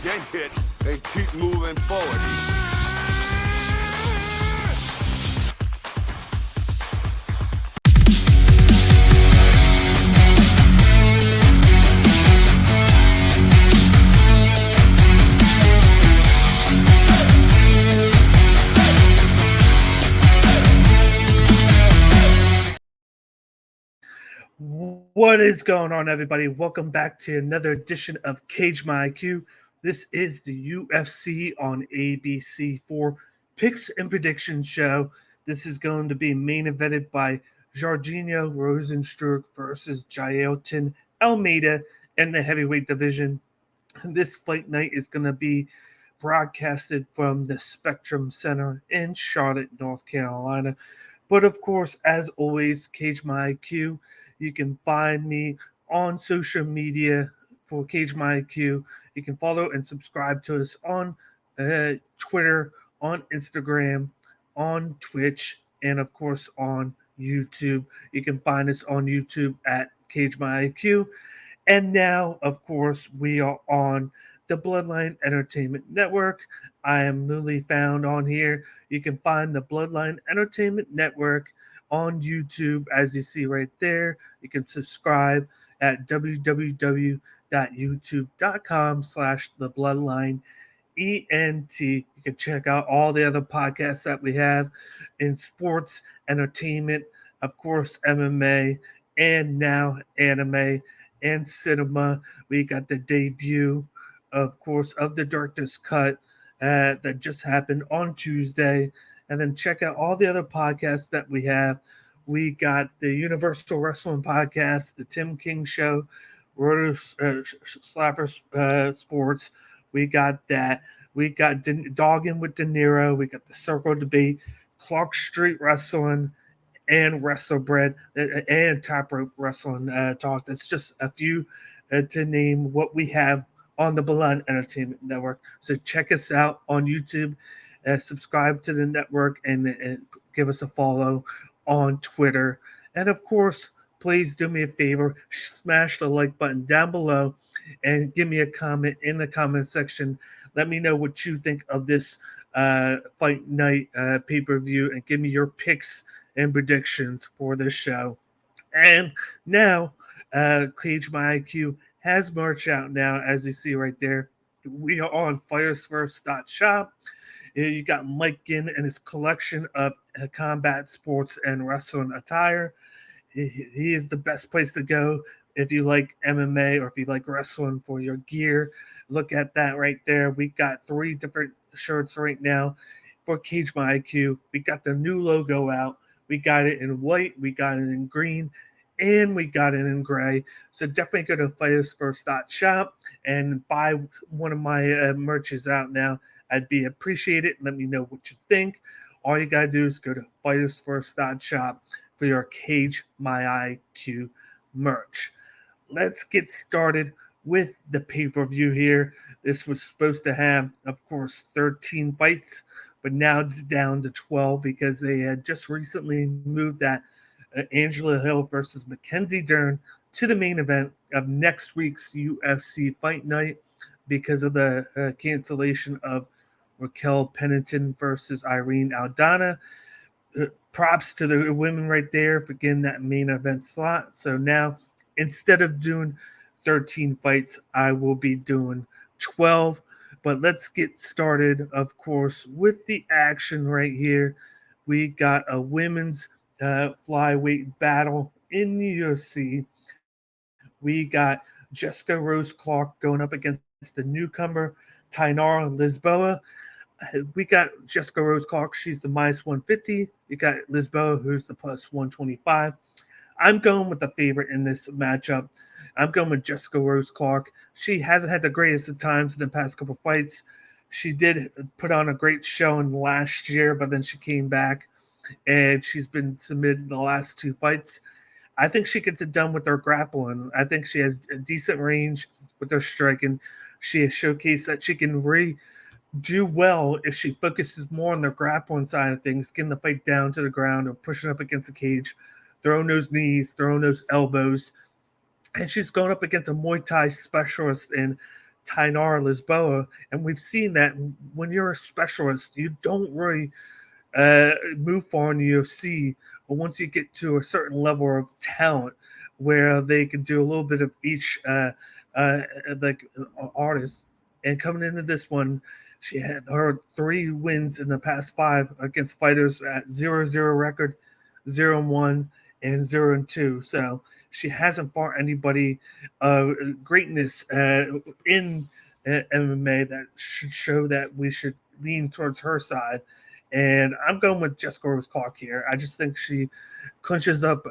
get hit and keep moving forward. What is going on, everybody? Welcome back to another edition of Cage My IQ. This is the UFC on ABC4 Picks and Predictions show. This is going to be main evented by Jorginho Rosenstruck versus Jailton Almeida in the heavyweight division. This fight night is going to be broadcasted from the Spectrum Center in Charlotte, North Carolina. But of course, as always, Cage My IQ. You can find me on social media for Cage My IQ. You can follow and subscribe to us on Twitter, on Instagram, on Twitch, and of course on YouTube. You can find us on YouTube at Cage My IQ. And now, of course, we are on the Bloodline Entertainment Network. I am newly found on here. You can find the Bloodline Entertainment Network on YouTube, as you see right there. You can subscribe at www.youtube.com/the Bloodline ENT. You can check out all the other podcasts that we have in sports, entertainment, of course, MMA, and now anime and cinema. We got the debut, of course, of the Director's Cut that just happened on Tuesday. And then check out all the other podcasts that we have. We got the Universal Wrestling Podcast, the Tim King Show, Roto Slapper Sports. We got that. We got Dogging with De Niro. We got the Circle Debate, Clark Street Wrestling, and WrestleBread and Top Rope Wrestling Talk. That's just a few to name what we have on the Blood Entertainment Network. So check us out on YouTube, subscribe to the network, and give us a follow on Twitter. And of course, please do me a favor, smash the like button down below and give me a comment in the comment section. Let me know what you think of this fight night pay-per-view and give me your picks and predictions for this show. And now, Cage My IQ has merch out now, as you see right there. We are on firesfirst.shop. You got Mike Ginn and his collection of combat sports and wrestling attire. He is the best place to go if you like MMA or if you like wrestling for your gear. Look at that right there. We got 3 different shirts right now for Cage My IQ. We got the new logo out. We got it in white, we got it in green, and we got it in gray. So definitely go to firesfirst.shop and buy one of my merches out now. I'd be appreciated. Let me know what you think. All you got to do is go to firesfirst.shop for your Cage My IQ merch. Let's get started with the pay-per-view here. This was supposed to have, of course, 13 fights, but now it's down to 12 because they had just recently moved that Angela Hill versus Mackenzie Dern to the main event of next week's UFC Fight Night because of the cancellation of Raquel Pennington versus Irene Aldana. Props to the women right there for getting that main event slot. So now, instead of doing 13 fights, I will be doing 12. But let's get started, of course, with the action right here. We got a women's flyweight battle in the UFC. We got Jessica Rose Clark going up against the newcomer Tainara Lisboa. We got Jessica Rose Clark. She's the minus 150. You got Lisboa, who's the plus 125. I'm going with the favorite in this matchup. I'm going with Jessica Rose Clark. She hasn't had the greatest of times in the past couple fights. She did put on a great showing last year, but then she came back and she's been submitted in the last 2 fights. I think she gets it done with her grappling. I think she has a decent range with her striking. She has showcased that she can do well if she focuses more on the grappling side of things, getting the fight down to the ground or pushing up against the cage, throwing those knees, throwing those elbows. And she's going up against a Muay Thai specialist in Tainar Lisboa, and we've seen that when you're a specialist, you don't really move far in the UFC. But once you get to a certain level of talent, where they can do a little bit of each, uh, like artist. And coming into this one, she had her 3 wins in the past 5 against fighters at 0-0 record, 0-1, and 0-2. So she hasn't fought anybody greatness in MMA that should show that we should lean towards her side. And I'm going with Jessica Rose Clark here. I just think she clinches up,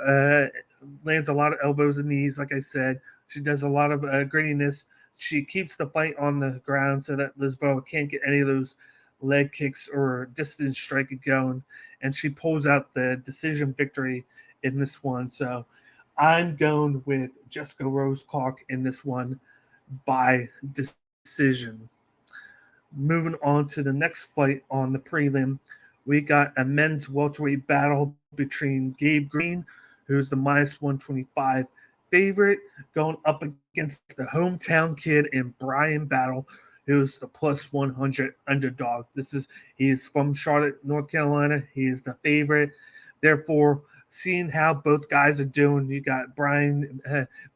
lands a lot of elbows and knees. Like I said, she does a lot of grittiness. She keeps the fight on the ground so that Lisboa can't get any of those leg kicks or distance striking going. And she pulls out the decision victory in this one. So I'm going with Jessica Rose Clark in this one by decision. Moving on to the next fight on the prelim, we got a men's welterweight battle between Gabe Green, who's the minus 125 favorite, going up against the hometown kid in Brian Battle, who's the plus 100 underdog. He's from Charlotte, North Carolina. He is the favorite. Therefore, seeing how both guys are doing, you got Brian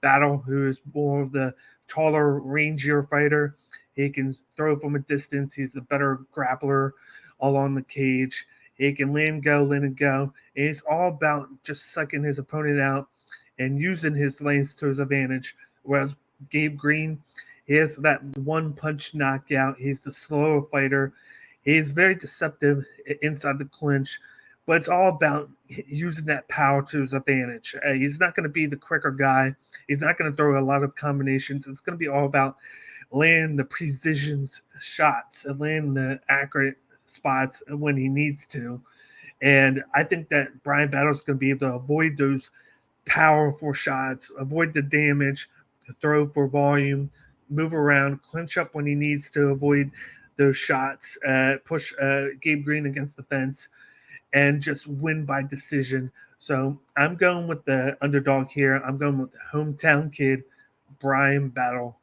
Battle, who is more of the taller, rangier fighter. He can throw from a distance. He's the better grappler along the cage. He can land and go. And it's all about just sucking his opponent out and using his length to his advantage. Whereas Gabe Green, he has that one punch knockout. He's the slower fighter. He's very deceptive inside the clinch, but it's all about using that power to his advantage. He's not going to be the quicker guy. He's not going to throw a lot of combinations. It's going to be all about land the precision shots and land the accurate spots when he needs to. And I think that Brian Battle's going to be able to avoid those powerful shots, avoid the damage, throw for volume, move around, clinch up when he needs to avoid those shots, push Gabe Green against the fence, and just win by decision. So I'm going with the underdog here. I'm going with the hometown kid, Brian Battle,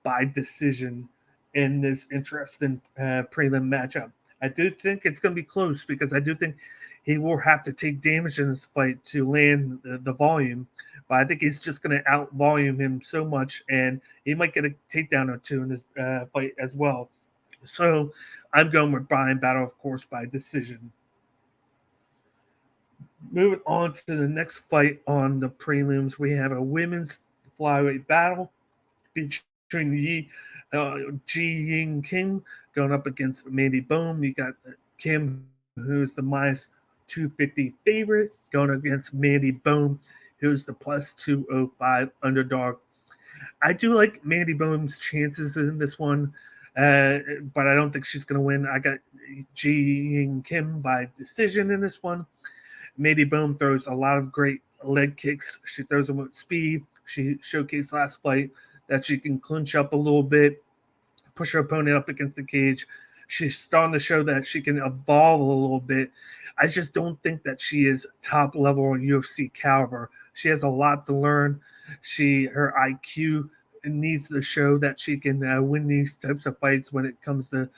by decision in this interesting prelim matchup. I do think it's going to be close because I do think he will have to take damage in this fight to land the volume. But I think he's just going to out volume him so much, and he might get a takedown or two in this fight as well. So I'm going with Brian Battle, of course, by decision. Moving on to the next fight on the prelims, we have a women's flyweight battle between Ji Ying Kim going up against Mandy Bohm. You got Kim, who's the minus 250 favorite, going against Mandy Bohm, who's the plus 205 underdog. I do like Mandy Bohm's chances in this one, but I don't think she's going to win. I got Ji Ying Kim by decision in this one. Mandy Bohm throws a lot of great leg kicks. She throws them with speed. She showcased last fight that she can clinch up a little bit, push her opponent up against the cage. She's starting to show that she can evolve a little bit. I just don't think that she is top level UFC caliber. She has a lot to learn. Her IQ needs to show that she can win these types of fights when it comes to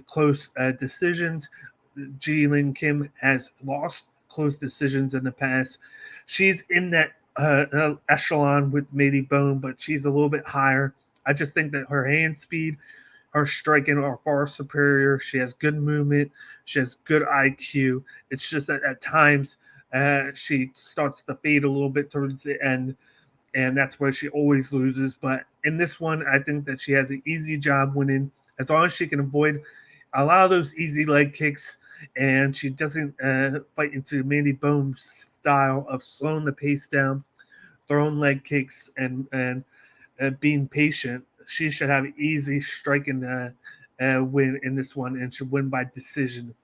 close decisions. Ji Ying Kim has lost close decisions in the past. She's in that echelon with Mandy Bohm, but she's a little bit higher. I just think that her hand speed, her striking are far superior. She has good movement. She has good IQ. It's just that at times she starts to fade a little bit towards the end, and that's where she always loses. But in this one, I think that she has an easy job winning as long as she can avoid a lot of those easy leg kicks, and she doesn't fight into Mandy Bohm's style of slowing the pace down, throwing leg kicks, and being patient. She should have an easy striking win in this one and should win by decision.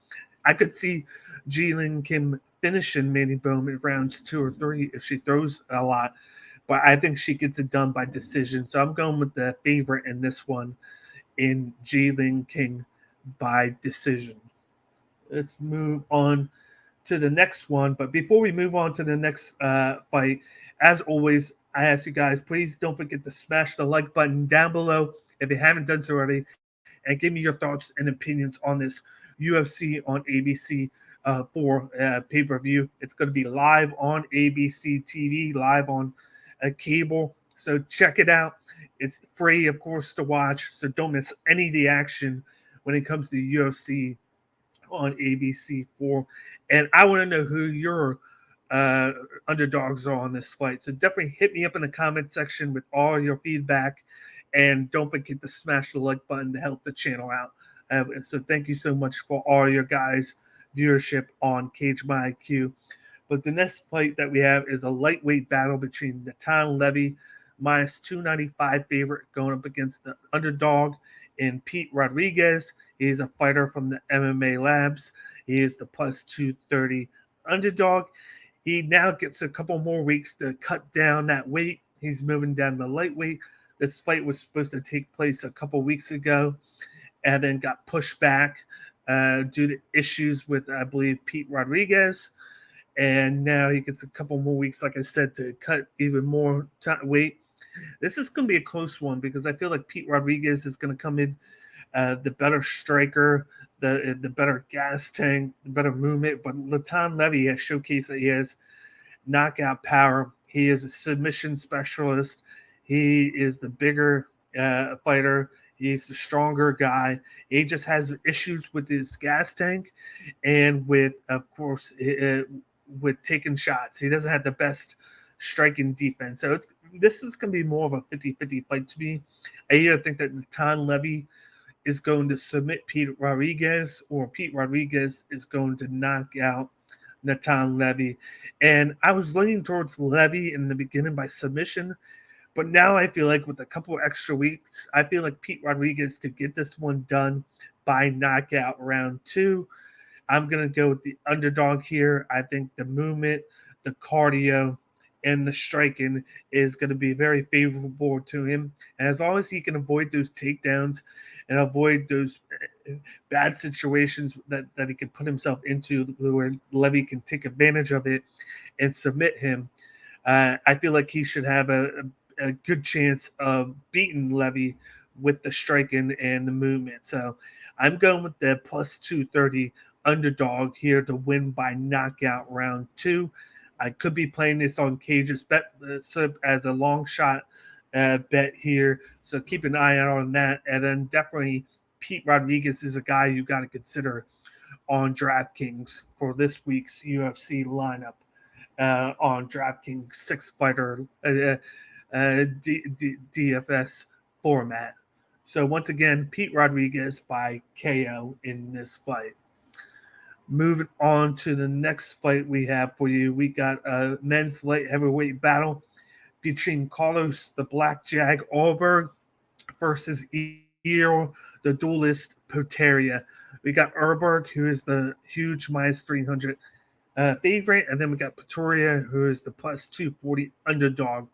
I could see Ji Ying Kim finishing Mandy Bohm in rounds 2 or 3 if she throws a lot, but I think she gets it done by decision. So I'm going with the favorite in this one in Ji Ying Kim by decision. Let's move on to the next one. But before we move on to the next fight, as always, I ask you guys, please don't forget to smash the like button down below if you haven't done so already, and give me your thoughts and opinions on this UFC on ABC for pay-per-view. It's going to be live on ABC TV, live on cable. So check it out. It's free, of course, to watch. So don't miss any of the action when it comes to UFC on ABC4. And I want to know who your uh, underdogs are on this fight. So definitely hit me up in the comment section with all your feedback. And don't forget to smash the like button to help the channel out. So thank you so much for all your guys' viewership on Cage My IQ. But the next fight that we have is a lightweight battle between Natan Levy, minus 295 favorite, going up against the underdog in Pete Rodriguez. He is a fighter from the MMA Labs. He is the plus 230 underdog. He now gets a couple more weeks to cut down that weight. He's moving down to lightweight. This fight was supposed to take place a couple weeks ago and then got pushed back due to issues with, I believe, Pete Rodriguez. And now he gets a couple more weeks, like I said, to cut even more weight. This is going to be a close one because I feel like Pete Rodriguez is going to come in the better striker, the better gas tank, the better movement. But Natan Levy has showcased that he has knockout power. He is a submission specialist. He is the bigger fighter. He's the stronger guy. He just has issues with his gas tank and with, of course, with taking shots. He doesn't have the best striking defense. So this is going to be more of a 50-50 fight to me. I either think that Natan Levy is going to submit Pete Rodriguez or Pete Rodriguez is going to knock out Natan Levy. And I was leaning towards Levy in the beginning by submission, but now I feel like with a couple extra weeks, I feel like Pete Rodriguez could get this one done by knockout round 2. I'm going to go with the underdog here. I think the movement, the cardio, and the striking is going to be very favorable to him. And as long as he can avoid those takedowns and avoid those bad situations that he can put himself into where Levy can take advantage of it and submit him, I feel like he should have a good chance of beating Levy with the striking and the movement. So I'm going with the plus 230 underdog here to win by knockout round 2. I could be playing this on Cage's bet as a long shot bet here. So keep an eye out on that. And then definitely Pete Rodriguez is a guy you got to consider on DraftKings for this week's UFC lineup on DraftKings 6-fighter DFS format. So once again, Pete Rodriguez by KO in this fight. Moving on to the next fight we have for you, we got a men's light heavyweight battle between Carlos the Black Jag Alberg versus Eo the Duelist Poteria. We got Alberg, who is the huge minus 300 favorite, and then we got Poteria, who is the plus 240 underdog.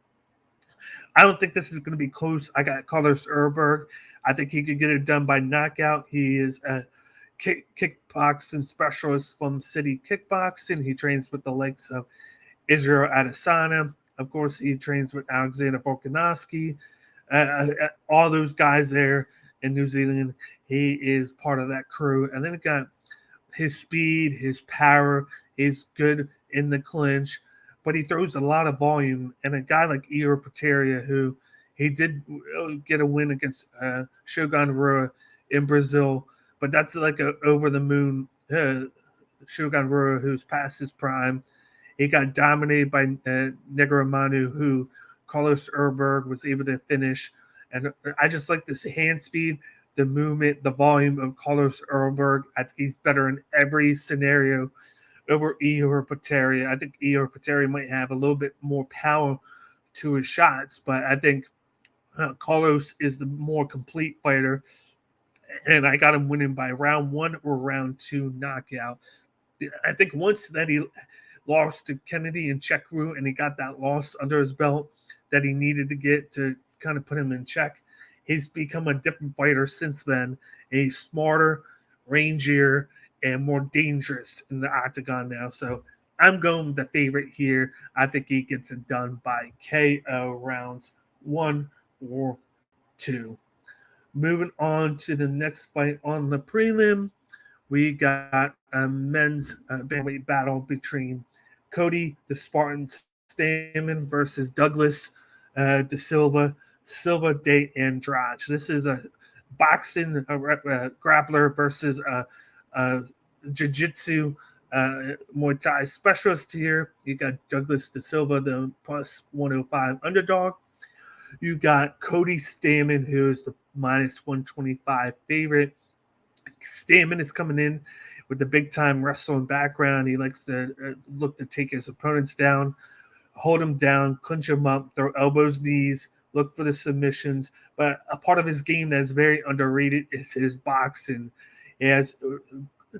I don't think this is going to be close. I got Carlos Alberg. I think he could get it done by knockout. He is a kickboxing specialist from City Kickboxing. He trains with the likes of Israel Adesanya. Of course, he trains with Alexander Volkanovski. All those guys there in New Zealand. He is part of that crew. And then it got his speed, his power. He's good in the clinch, but he throws a lot of volume. And a guy like Eo Poteria, who he did get a win against Shogun Rua in Brazil, but that's like a over the moon Shogun Rua who's past his prime. He got dominated by Negromantu, who Carlos Alberg was able to finish. And I just like this hand speed, the movement, the volume of Carlos Alberg. I think he's better in every scenario over Eo Poteria. I think Eo Poteria might have a little bit more power to his shots, but I think Carlos is the more complete fighter, and I got him winning by round 1 or round 2 knockout. I think once that he lost to Kennedy and Chekru, and he got that loss under his belt that he needed to get to kind of put him in check, he's become a different fighter since then. He's smarter, rangier, and more dangerous in the octagon now. So I'm going with the favorite here. I think he gets it done by KO rounds 1 or 2. Moving on to the next fight on the prelim, we got a men's bantamweight battle between Cody the Spartan Stamen versus Douglas Silva de Andrade. This is a boxing grappler versus a jiu-jitsu Muay Thai specialist here. You got Douglas De Silva, the plus 105 underdog. You got Cody Stamen, who is the minus 125 favorite. Stamen is coming in with the big time wrestling background. He likes to look to take his opponents down, hold him down, clinch him up, throw elbows, knees, look for the submissions. But a part of his game that's very underrated is his boxing. He has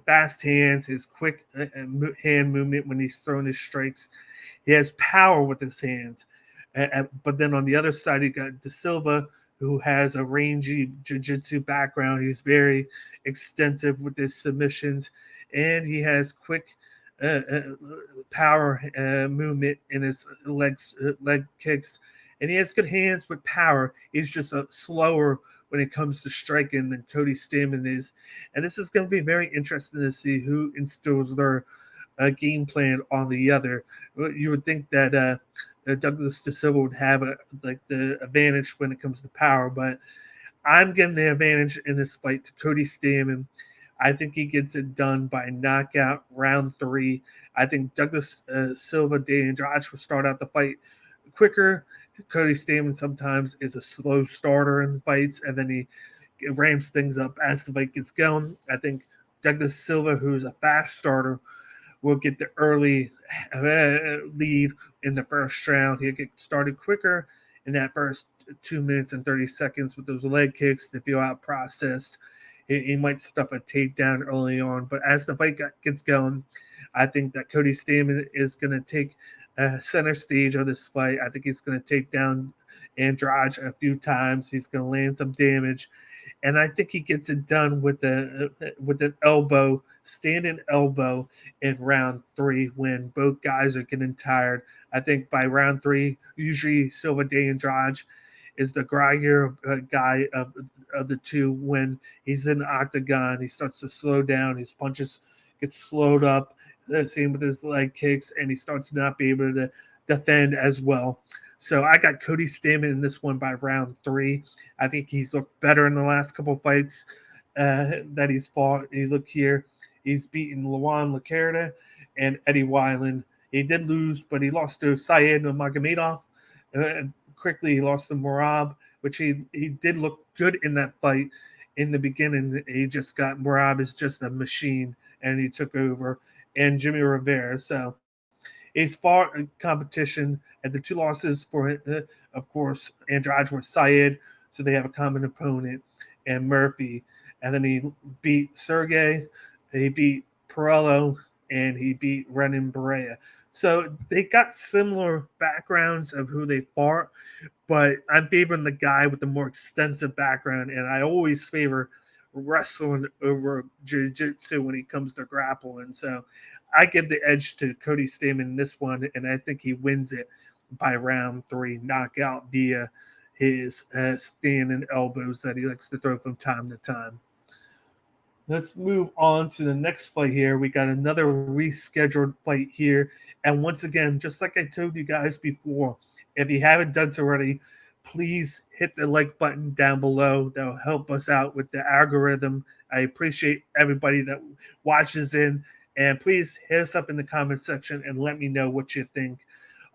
fast hands, his quick hand movement when he's throwing his strikes. He has power with his hands. But then on the other side, you got De Silva, who has a rangy jiu-jitsu background. He's very extensive with his submissions, and he has quick power movement in his leg kicks, and he has good hands with power. He's just slower when it comes to striking than Cody Stamen is, and this is going to be very interesting to see who instills their game plan on the other. You would think that Douglas De Silva would have the advantage when it comes to power, but I'm giving the advantage in this fight to Cody Stamen. I think he gets it done by knockout round 3. I think Douglas Silva de Andrade will start out the fight quicker. Cody Stamen sometimes is a slow starter in fights, and then he ramps things up as the fight gets going. I think Douglas Silva, who's a fast starter, will get the early lead in the first round. He'll get started quicker in that first 2 minutes and 30 seconds with those leg kicks to feel out processed. He might stuff a takedown early on, but as the fight gets going, I think that Cody Stamen is going to take center stage of this fight. I think he's going to take down Andrade a few times. He's going to land some damage, and I think he gets it done with an elbow, standing elbow in round 3 when both guys are getting tired. I think by round 3, usually Silva de Andrade is the groggier guy of the two. When he's in the octagon, he starts to slow down. His punches get slowed up. Same with his leg kicks, and he starts to not be able to defend as well. So I got Cody Stamen in this one by round 3. I think he's looked better in the last couple of fights that he's fought. You look here, he's beaten Luan Lacerda and Eddie Weiland. He did lose, but he lost to Syed Nurmagomedov. Quickly, he lost to Merab, which he did look good in that fight in the beginning. He just got Merab is just a machine, and he took over. And Jimmy Rivera. So he's fought in competition, and the 2 losses for, of course, Andrade were Syed, so they have a common opponent, and Murphy. And then he beat Sergey, he beat Perello, and he beat Renan Barrea. So they got similar backgrounds of who they fought, but I'm favoring the guy with the more extensive background, and I always favor wrestling over jiu-jitsu when it comes to grappling. So I give the edge to Cody Stamen in this one, and I think he wins it by round 3 knockout via his standing elbows that he likes to throw from time to time. Let's move on to the next fight here. We got another rescheduled fight here. And once again, just like I told you guys before, if you haven't done so already, please hit the like button down below. That'll help us out with the algorithm. I appreciate everybody that watches in. And please hit us up in the comment section and let me know what you think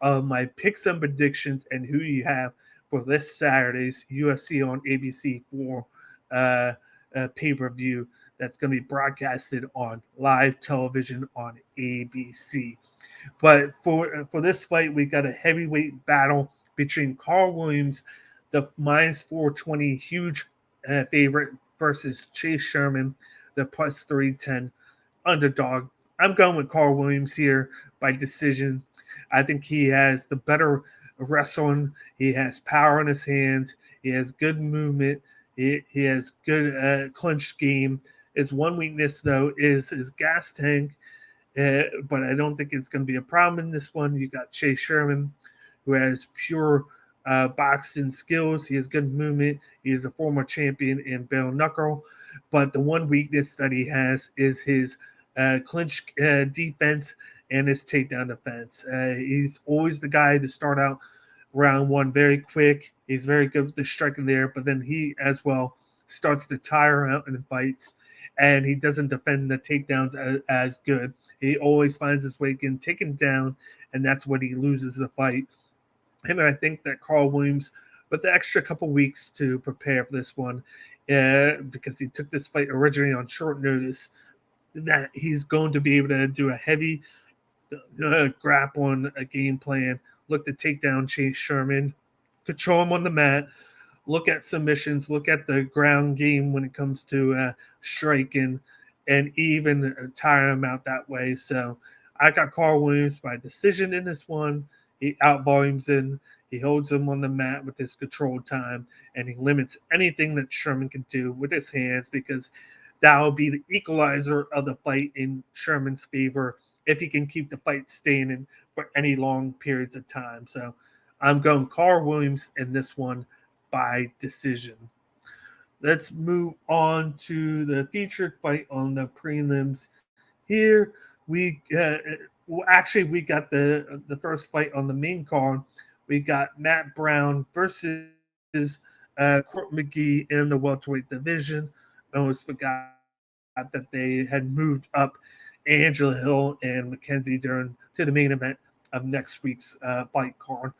of my picks and predictions and who you have for this Saturday's UFC on ABC 4 pay-per-view that's going to be broadcasted on live television on ABC. But for this fight, we got a heavyweight battle between Carl Williams, the minus 420 huge favorite, versus Chase Sherman, the plus 310 underdog. I'm going with Carl Williams here by decision. I think he has the better wrestling. He has power in his hands. He has good movement. He has good clinch game. His one weakness, though, is his gas tank, but I don't think it's going to be a problem in this one. You got Chase Sherman, who has pure boxing skills. He has good movement. He is a former champion in bare knuckle. But the one weakness that he has is his clinch defense and his takedown defense. He's always the guy to start out round one very quick. He's very good with the striking there, but then he as well starts to tire out in fights, and he doesn't defend the takedowns as good. He always finds his way getting taken down, and that's when he loses the fight. And I think that Carl Williams, with the extra couple weeks to prepare for this one, because he took this fight originally on short notice, that he's going to be able to do a heavy grappling game plan, look to take down Chase Sherman, control him on the mat, look at submissions, look at the ground game when it comes to striking, and even tire him out that way. So I got Carl Williams by decision in this one. He outvolumes him. He holds him on the mat with his controlled time, and he limits anything that Sherman can do with his hands because that will be the equalizer of the fight in Sherman's favor if he can keep the fight standing for any long periods of time. So I'm going Carl Williams in this one by decision. Let's move on to the featured fight on the prelims. Here we got the first fight on the main card. We got Matt Brown versus Court McGee in the welterweight division. I almost forgot that they had moved up Angela Hill and Mackenzie Dern to the main event of next week's fight card.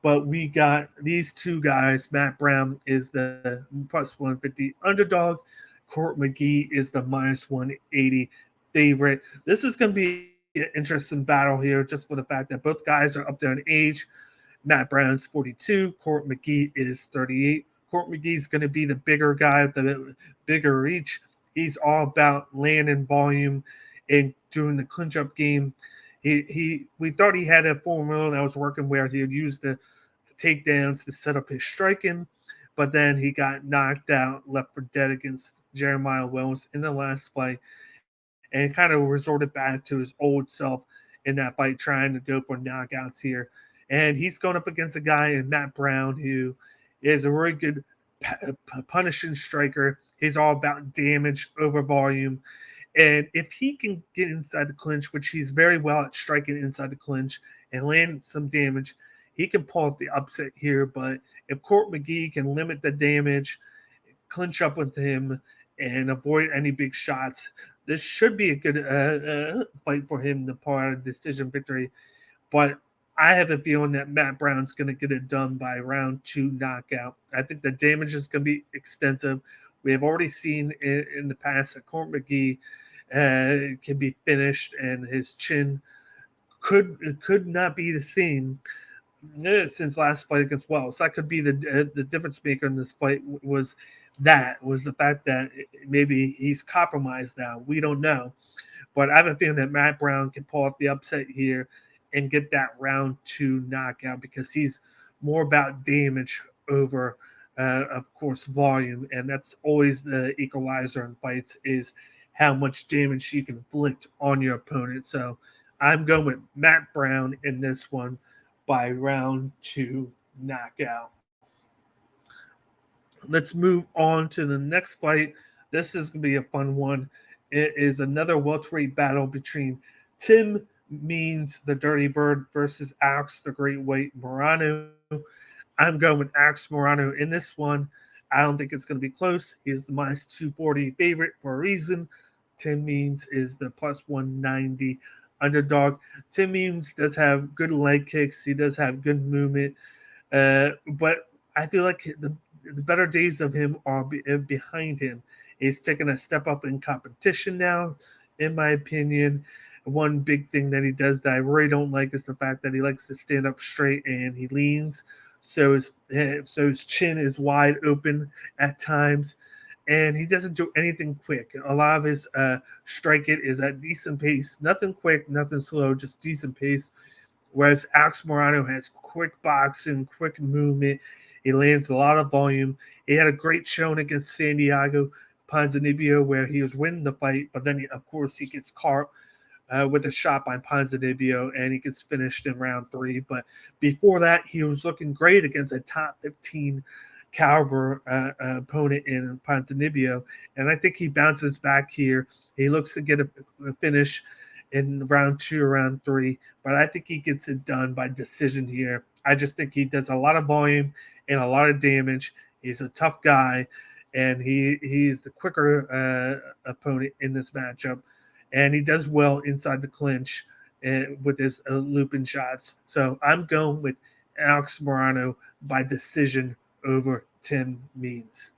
But we got these two guys. Matt Brown is the plus 150 underdog. Court McGee is the minus 180 favorite. This is going to be an interesting battle here just for the fact that both guys are up there in age. Matt Brown's 42. Court McGee is 38. Court McGee's going to be the bigger guy with the bigger reach. He's all about landing volume and doing the clinch up game. We thought he had a formula that was working where he would use the takedowns to set up his striking, but then he got knocked out, left for dead against Jeremiah Wells in the last fight, and kind of resorted back to his old self in that fight, trying to go for knockouts here. And he's going up against a guy in Matt Brown who is a really good punishing striker. He's all about damage over volume. And if he can get inside the clinch, which he's very well at striking inside the clinch and land some damage, he can pull off the upset here. But if Court McGee can limit the damage, clinch up with him, and avoid any big shots, this should be a good fight for him to pull out a decision victory. But I have a feeling that Matt Brown's going to get it done by round 2 knockout. I think the damage is going to be extensive. We have already seen in the past that Court McGee can be finished, and his chin could not be the same since last fight against Wells. That could be the difference maker in this fight. Was the fact that maybe he's compromised now. We don't know, but I have a feeling that Matt Brown can pull off the upset here and get that round 2 knockout because he's more about damage over, of course, volume, and that's always the equalizer in fights is how much damage you can inflict on your opponent. So I'm going with Matt Brown in this one by round 2 knockout. Let's move on to the next fight. This is going to be a fun one. It is another welterweight battle between Tim Means, the Dirty Bird, versus Alex, the Great White Morano. I'm going with Alex Morano in this one. I don't think it's going to be close. He's the minus 240 favorite for a reason. Tim Means is the plus 190 underdog. Tim Means does have good leg kicks. He does have good movement. But I feel like the better days of him are behind him. He's taking a step up in competition now, in my opinion. One big thing that he does that I really don't like is the fact that he likes to stand up straight and he leans. So his chin is wide open at times. And he doesn't do anything quick. A lot of his striking is at decent pace. Nothing quick, nothing slow, just decent pace. Whereas Alex Morano has quick boxing, quick movement. He lands a lot of volume. He had a great showing against Santiago Ponzinibbio where he was winning the fight, but then, of course, he gets caught with a shot by Ponzinibbio, and he gets finished in round 3. But before that, he was looking great against a top 15 caliber opponent in Ponzinibbio, and I think he bounces back here. He looks to get a finish in round 2 or round 3, but I think he gets it done by decision here. I just think he does a lot of volume and a lot of damage. He's a tough guy, and he's the quicker opponent in this matchup, and he does well inside the clinch with his looping shots. So I'm going with Alex Morano by decision over Tim Means.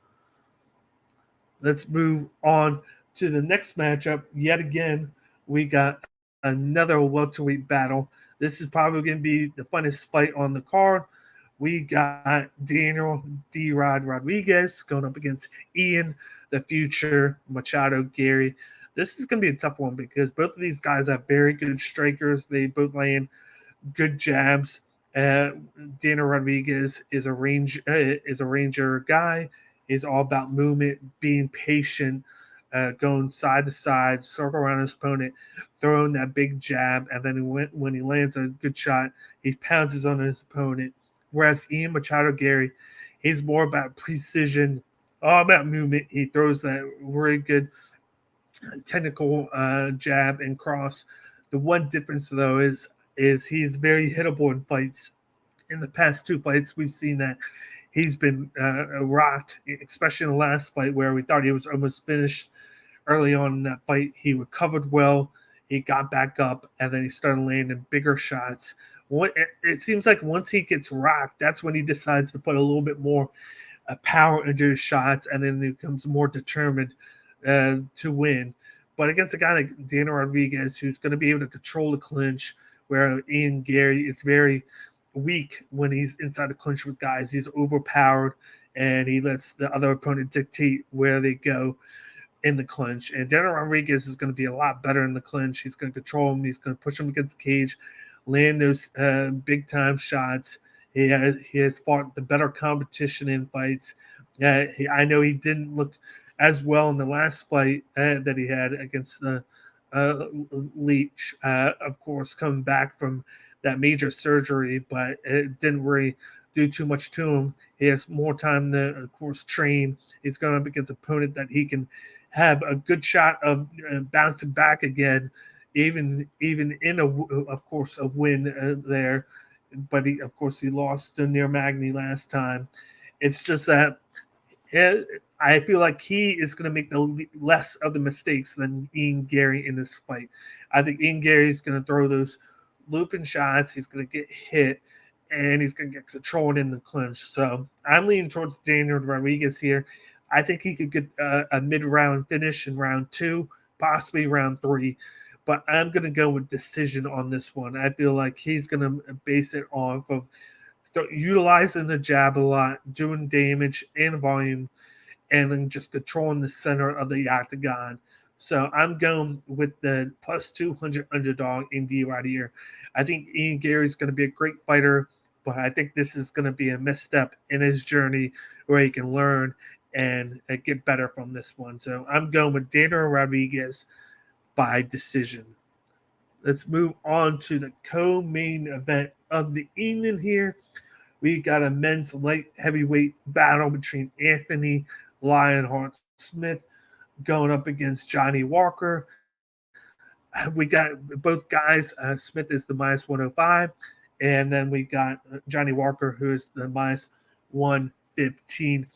Let's move on to the next matchup. Yet again, we got another welterweight battle. This is probably going to be the funnest fight on the card. We got Daniel D-Rod Rodriguez going up against Ian, the future Machado Gary. This is going to be a tough one because both of these guys are very good strikers. They both land good jabs. Daniel Rodriguez is a ranger guy. He's all about movement, being patient, going side to side, circle around his opponent, throwing that big jab, and then when he lands a good shot, he pounces on his opponent. Whereas Ian Machado Gary, he's more about precision, all about movement. He throws that very good technical jab and cross. The one difference though is he's very hittable in fights. In the past 2 fights, we've seen that he's been rocked, especially in the last fight where we thought he was almost finished early on in that fight. He recovered well, he got back up, and then he started landing bigger shots. It seems like once he gets rocked, that's when he decides to put a little bit more power into his shots, and then he becomes more determined to win. But against a guy like Daniel Rodriguez, who's going to be able to control the clinch, where Ian Gary is very weak when he's inside the clinch with guys. He's overpowered, and he lets the other opponent dictate where they go in the clinch. And Daniel Rodriguez is going to be a lot better in the clinch. He's going to control him. He's going to push him against the cage, land those big-time shots. He has fought the better competition in fights. I know he didn't look as well in the last fight that he had against the Leach, of course, coming back from that major surgery, but it didn't really do too much to him. He has more time to, of course, train. He's going up against an opponent that he can have a good shot of bouncing back again, even in of course, a win there. But of course, he lost to Near Magny last time. It's just that I feel like he is going to make the less of the mistakes than Ian Gary in this fight. I think Ian Gary is going to throw those looping shots. He's going to get hit, and he's going to get controlled in the clinch. So I'm leaning towards Daniel Rodriguez here. I think he could get a mid-round finish in round 2, possibly round 3. But I'm going to go with decision on this one. I feel like he's going to base it off of utilizing the jab a lot, doing damage and volume, and then just controlling the center of the octagon. So I'm going with the plus 200 underdog in D right here. I think Ian Gary is going to be a great fighter, but I think this is going to be a misstep in his journey where he can learn and get better from this one. So I'm going with Daniel Rodriguez by decision. Let's move on to the co-main event of the evening here. We got a men's light heavyweight battle between Anthony Lionheart Smith going up against Johnny Walker. We got both guys. Smith is the minus 105, and then we got Johnny Walker, who is the minus 115.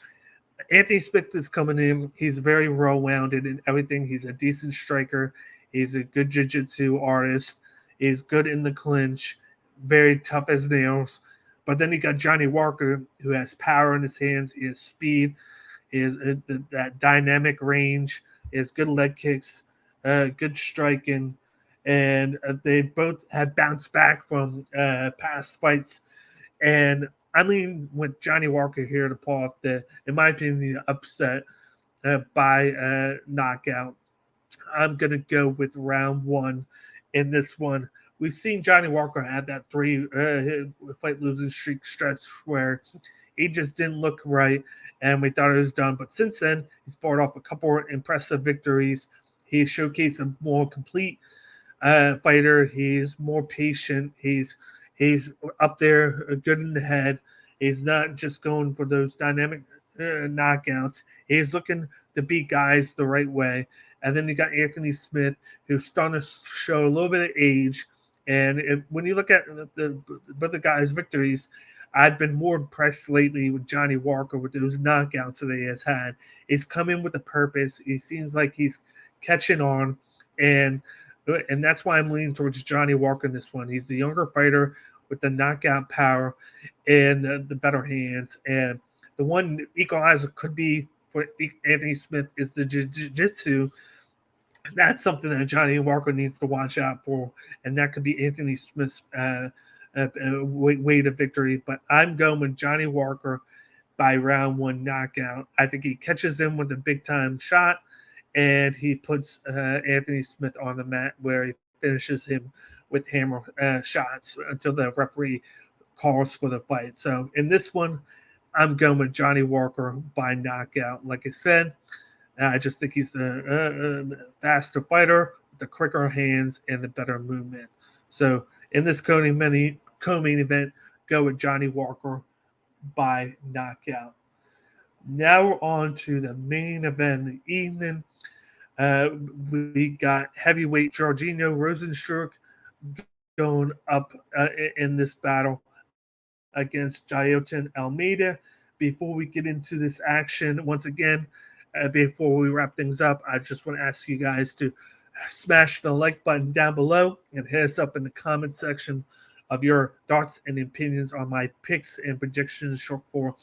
Anthony Smith is coming in. He's very well-rounded in everything. He's a decent striker. He's a good jiu-jitsu artist. He's good in the clinch, very tough as nails. But then you got Johnny Walker, who has power in his hands. He has speed. He has that dynamic range. He has good leg kicks, good striking. And they both had bounced back from past fights. And I mean, with Johnny Walker here to pull off in my opinion, the upset by knockout. I'm going to go with round 1 in this one. We've seen Johnny Walker have that 3 fight losing streak stretch where he just didn't look right, and we thought it was done. But since then, he's brought off a couple of impressive victories. He showcased a more complete fighter. He's more patient. He's up there, good in the head. He's not just going for those dynamic knockouts. He's looking to beat guys the right way. And then you got Anthony Smith, who's starting to show a little bit of age. And when you look at the guys' victories, I've been more impressed lately with Johnny Walker with those knockouts that he has had. He's come in with a purpose. He seems like he's catching on, and that's why I'm leaning towards Johnny Walker in this one. He's the younger fighter with the knockout power and the better hands. And the one equalizer could be for Anthony Smith is the jiu-jitsu. That's something that Johnny Walker needs to watch out for, and that could be Anthony Smith's way to victory. But I'm going with Johnny Walker by round one knockout. I think he catches him with a big time shot, and he puts Anthony Smith on the mat where he finishes him with hammer shots until the referee calls for the fight. So in this one, I'm going with Johnny Walker by knockout. Like I said, I just think he's the faster fighter, the quicker hands, and the better movement. So in this co-main event, go with Johnny Walker by knockout. Now we're on to the main event of the evening. We got heavyweight Jorginho Rosenstruck going up in this battle against Jailton Almeida. Before we get into this action, once again, before we wrap things up, I just want to ask you guys to smash the like button down below and hit us up in the comment section of your thoughts and opinions on my picks and predictions for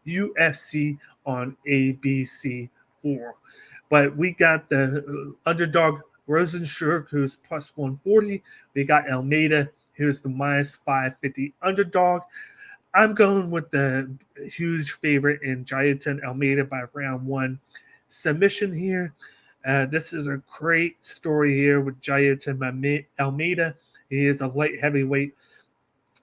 UFC on ABC4. But we got the underdog Rosenstruck, who's plus 140. We got Almeida, who's the minus 550 underdog. I'm going with the huge favorite in Jailton Almeida by round one submission here. This is a great story here with Jailton Almeida. He is a light heavyweight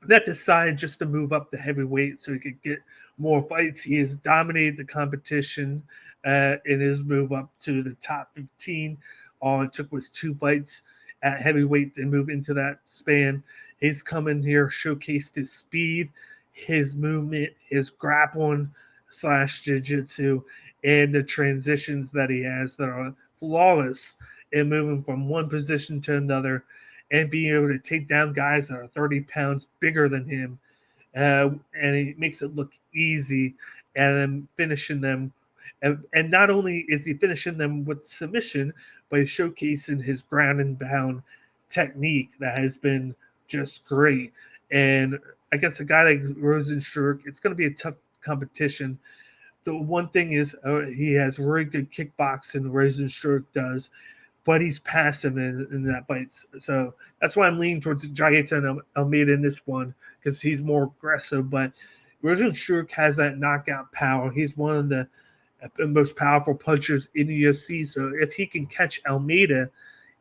that decided just to move up the heavyweight so he could get more fights. He has dominated the competition in his move up to the top 15. All it took was 2 fights at heavyweight to move into that span. He's come in here, showcased his speed, his movement, his grappling / jiu-jitsu, and the transitions that he has that are flawless in moving from one position to another and being able to take down guys that are 30 pounds bigger than him. And he makes it look easy and then finishing them. And not only is he finishing them with submission, but he's showcasing his ground and pound technique that has been just great. And against a guy like Rosenstruck, it's going to be a tough competition. The one thing is he has very good kickboxing, Rosenstruck does, but he's passive in that fight. So that's why I'm leaning towards Jailton Almeida in this one because he's more aggressive. But Rosenstruck has that knockout power. He's one of the most powerful punchers in the UFC. So if he can catch Almeida,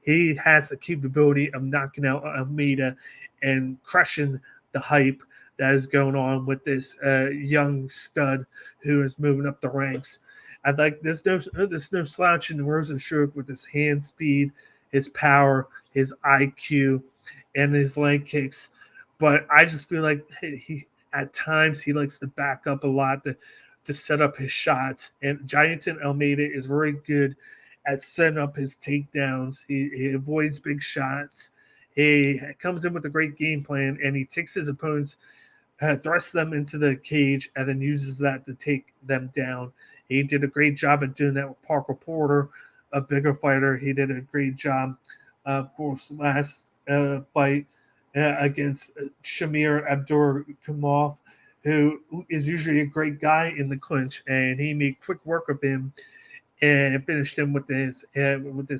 he has the capability of knocking out Almeida and crushing the hype that is going on with this young stud who is moving up the ranks. I like there's no slouch in Rosenstruck with his hand speed, his power, his IQ, and his leg kicks. But I just feel like he at times he likes to back up a lot to set up his shots. And Jailton Almeida is very good at setting up his takedowns. He avoids big shots. He comes in with a great game plan, and he takes his opponents, thrusts them into the cage, and then uses that to take them down. He did a great job at doing that with Parker Porter, a bigger fighter. He did a great job, of course, last fight against Shamir Abdurakhimov, who is usually a great guy in the clinch, and he made quick work of him and finished him with his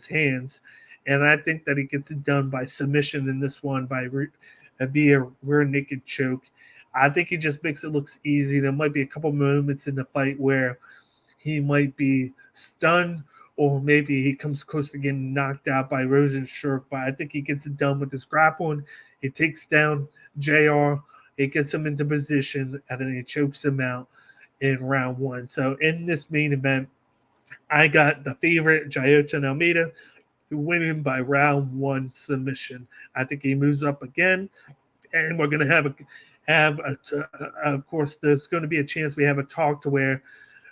hands. And I think that he gets it done by submission in this one via rear naked choke. I think he just makes it look easy. There might be a couple moments in the fight where he might be stunned, or maybe he comes close to getting knocked out by Rosenstruck. But I think he gets it done with his grappling. He takes down JR. He gets him into position, and then he chokes him out in round one. So in this main event, I got the favorite, Jailton Almeida, winning by round 1 submission. I think he moves up again, and we're going to of course, there's going to be a chance we have a talk to where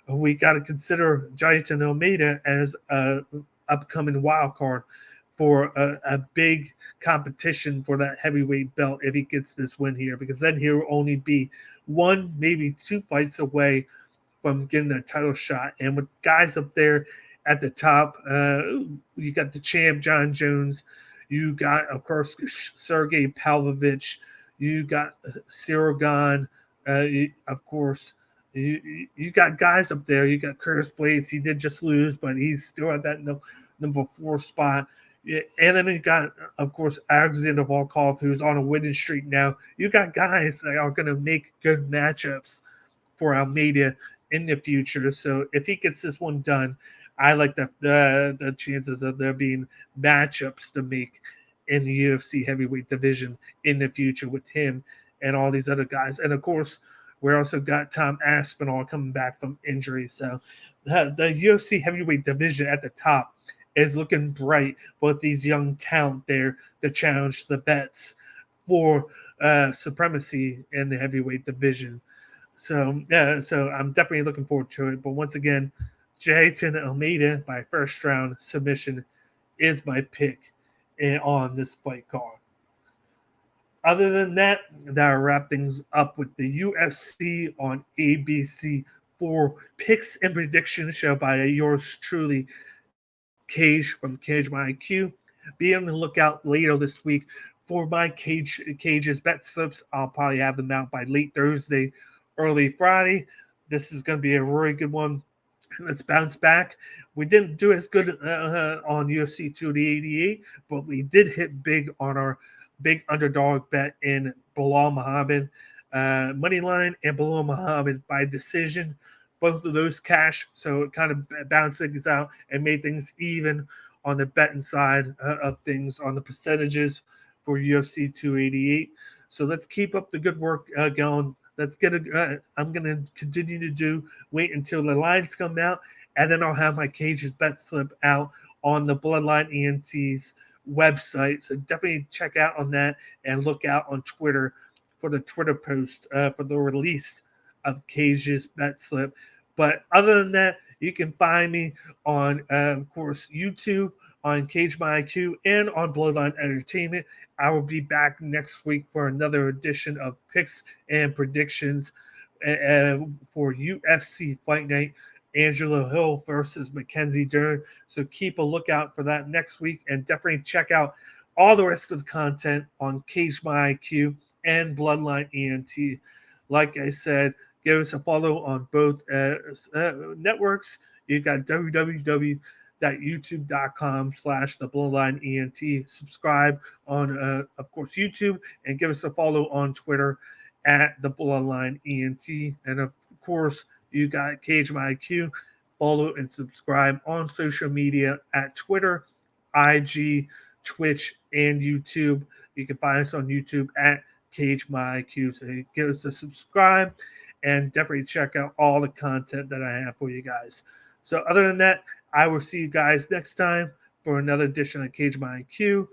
we got to consider Jailton Almeida as a upcoming wild card for a big competition for that heavyweight belt if he gets this win here, because then he'll only be 1, maybe 2 fights away from getting a title shot. And with guys up there at the top, you got the champ John Jones, you got, of course, Sergey Pavlovich, you got Cyril Gahn, of course. You got guys up there. You got Curtis Blades. He did just lose, but he's still at that number 4 spot. Yeah, and then you got, of course, Alexander Volkov, who's on a winning streak now. You got guys that are going to make good matchups for Almeida in the future. So if he gets this one done, I like the chances of there being matchups to make in the UFC heavyweight division in the future with him and all these other guys. And of course, we also got Tom Aspinall coming back from injury. So the UFC heavyweight division at the top is looking bright with these young talent there to challenge the vets for supremacy in the heavyweight division. So yeah, so I'm definitely looking forward to it. But once again, Jailton Almeida by first round submission is my pick on this fight card. Other than that, that'll wrap things up with the UFC on ABC for picks and predictions show by yours truly, Cage from Cage My IQ. Be on the lookout later this week for my Cage's bet slips. I'll probably have them out by late Thursday, early Friday. This is going to be a really good one. Let's bounce back. We didn't do as good on UFC 288, but we did hit big on our big underdog bet in Bilal Muhammad money line and Bilal Muhammad by decision. Both of those cash, so it kind of balanced things out and made things even on the betting side of things on the percentages for UFC 288. So let's keep up the good work going. Let's get I'm going to continue to wait until the lines come out, and then I'll have my Cage's bet slip out on the Bloodline ENT's website. So definitely check out on that and look out on Twitter for the Twitter post for the release of Cage's bet slip. But other than that, you can find me on, of course, YouTube, on Cage My IQ, and on Bloodline Entertainment. I will be back next week for another edition of picks and predictions for UFC Fight Night, Angela Hill versus Mackenzie Dern. So keep a lookout for that next week, and definitely check out all the rest of the content on Cage My IQ and Bloodline ENT. Like I said, give us a follow on both networks. You got www.youtube.com/the Bloodline ENT. Subscribe on, of course, YouTube, and give us a follow on Twitter at the Bloodline ENT. And of course, you got Cage My IQ. Follow and subscribe on social media at Twitter, IG, Twitch, and YouTube. You can find us on YouTube at Cage My IQ. So give us a subscribe and definitely check out all the content that I have for you guys. So other than that, I will see you guys next time for another edition of Cage My IQ.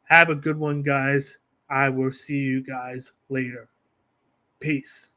Have a good one, guys. I will see you guys later. Peace.